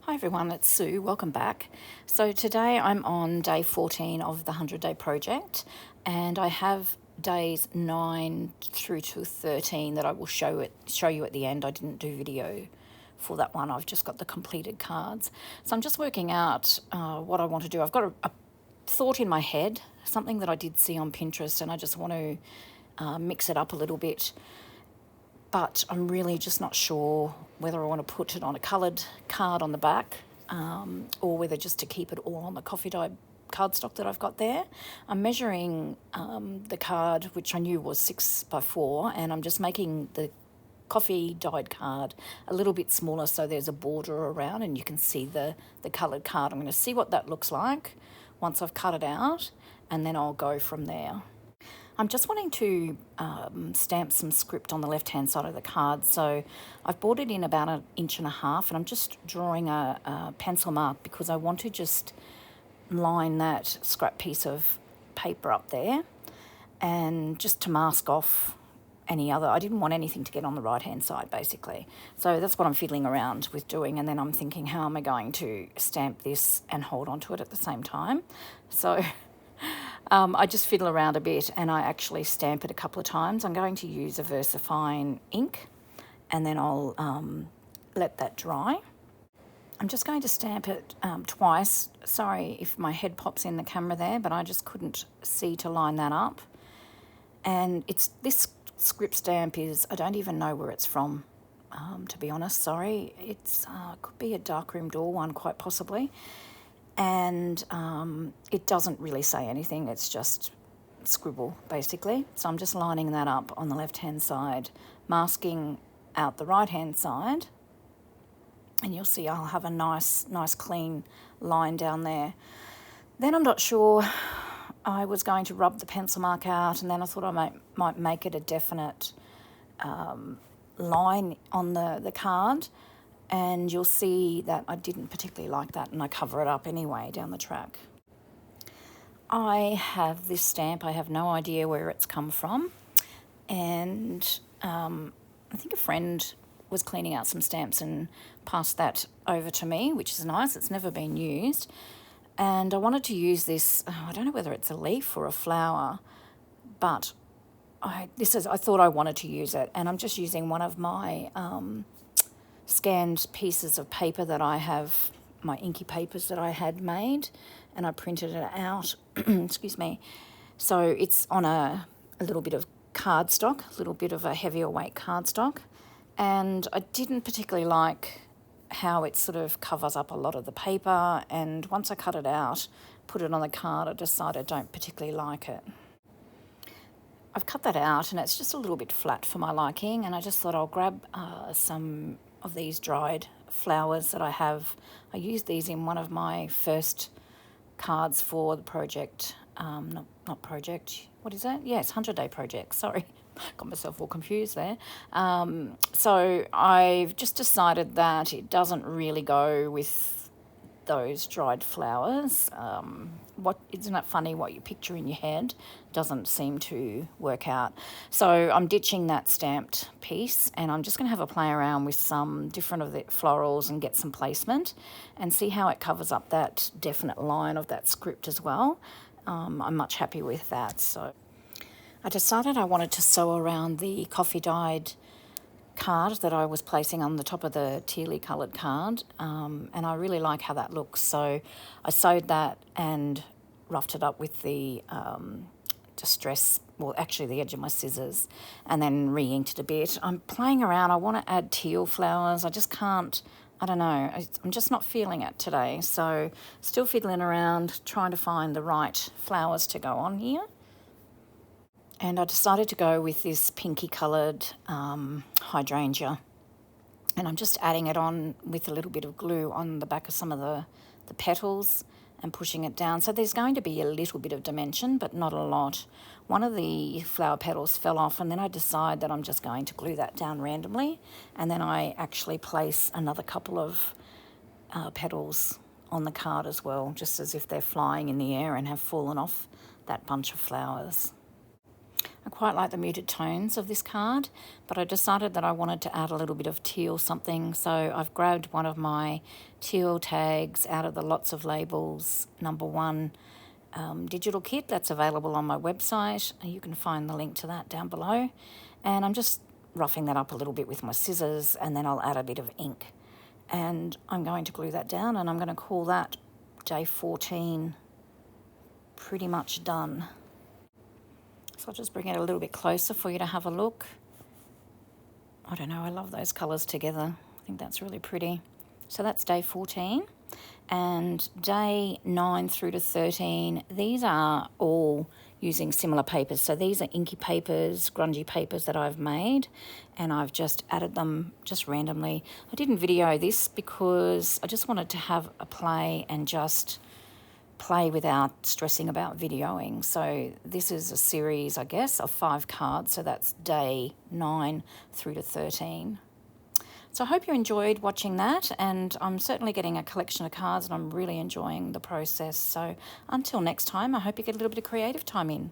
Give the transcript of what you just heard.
Hi everyone, it's Sue. Welcome back. So today I'm on day 14 of the 100-day project, and I have days 9 through to 13 that I will show you at the end. I didn't do video for that one. I've just got the completed cards. So I'm just working out what I want to do. I've got a thought in my head, something that I did see on Pinterest, and I just want to mix it up a little bit. But I'm really just not sure whether I want to put it on a coloured card on the back or whether just to keep it all on the coffee dye cardstock that I've got there. I'm measuring the card, which I knew was 6x4, and I'm just making the coffee dyed card a little bit smaller so there's a border around and you can see the coloured card. I'm going to see what that looks like once I've cut it out, and then I'll go from there. I'm just wanting to stamp some script on the left-hand side of the card. So I've bored it in about 1.5 inches, and I'm just drawing a pencil mark because I want to just line that scrap piece of paper up there, and just to mask off any other. I didn't want anything to get on the right-hand side, basically. So that's what I'm fiddling around with doing, and then I'm thinking, how am I going to stamp this and hold on to it at the same time? So I just fiddle around a bit and I actually stamp it a couple of times. I'm going to use a VersaFine ink, and then I'll let that dry. I'm just going to stamp it twice. Sorry if my head pops in the camera there, but I just couldn't see to line that up. And this script stamp is, I don't even know where it's from, to be honest, sorry. It's could be a darkroom door one, quite possibly. And it doesn't really say anything, it's just scribble basically. So I'm just lining that up on the left hand side, masking out the right hand side, and you'll see I'll have a nice clean line down there. Then I'm not sure, I was going to rub the pencil mark out, and then I thought I might make it a definite line on the card. And you'll see that I didn't particularly like that, and I cover it up anyway down the track. I have this stamp, I have no idea where it's come from, and I think a friend was cleaning out some stamps and passed that over to me, which is nice. It's never been used, and I wanted to use this, I don't know whether it's a leaf or a flower, but I thought I wanted to use it, and I'm just using one of my scanned pieces of paper that I have, my inky papers that I had made, and I printed it out. Excuse me. So it's on a little bit of cardstock, a little bit of a heavier weight cardstock, and I didn't particularly like how it sort of covers up a lot of the paper, and once I cut it out, put it on the card, I decided I don't particularly like it. I've cut that out and it's just a little bit flat for my liking, and I just thought I'll grab some of these dried flowers that I have. I used these in one of my first cards for the project, not project, what is that? Yes, 100-day project, sorry. Got myself all confused there. So I've just decided that it doesn't really go with those dried flowers. Isn't that funny, what you picture in your head doesn't seem to work out. So I'm ditching that stamped piece, and I'm just going to have a play around with some different of the florals and get some placement and see how it covers up that definite line of that script as well. I'm much happy with that. So I decided I wanted to sew around the coffee dyed card that I was placing on the top of the tealy coloured card, and I really like how that looks. So I sewed that and roughed it up with the distress, well actually the edge of my scissors, and then re-inked it a bit. I'm playing around, I want to add teal flowers, I just can't, I don't know, I'm just not feeling it today. So still fiddling around trying to find the right flowers to go on here. And I decided to go with this pinky coloured hydrangea, and I'm just adding it on with a little bit of glue on the back of some of the petals and pushing it down. So there's going to be a little bit of dimension, but not a lot. One of the flower petals fell off, and then I decide that I'm just going to glue that down randomly, and then I actually place another couple of petals on the card as well, just as if they're flying in the air and have fallen off that bunch of flowers. I quite like the muted tones of this card, but I decided that I wanted to add a little bit of teal something, so I've grabbed one of my teal tags out of the Lots of Labels #1 digital kit that's available on my website. You can find the link to that down below. And I'm just roughing that up a little bit with my scissors, and then I'll add a bit of ink. And I'm going to glue that down, and I'm going to call that day 14 pretty much done. So I'll just bring it a little bit closer for you to have a look. I don't know, I love those colours together. I think that's really pretty. So that's day 14. And day 9 through to 13, these are all using similar papers. So these are inky papers, grungy papers that I've made, and I've just added them just randomly. I didn't video this because I just wanted to have a play and just play without stressing about videoing. So this is a series, I guess, of 5 cards. So that's day 9 through to 13. So I hope you enjoyed watching that, and I'm certainly getting a collection of cards and I'm really enjoying the process. So until next time, I hope you get a little bit of creative time in.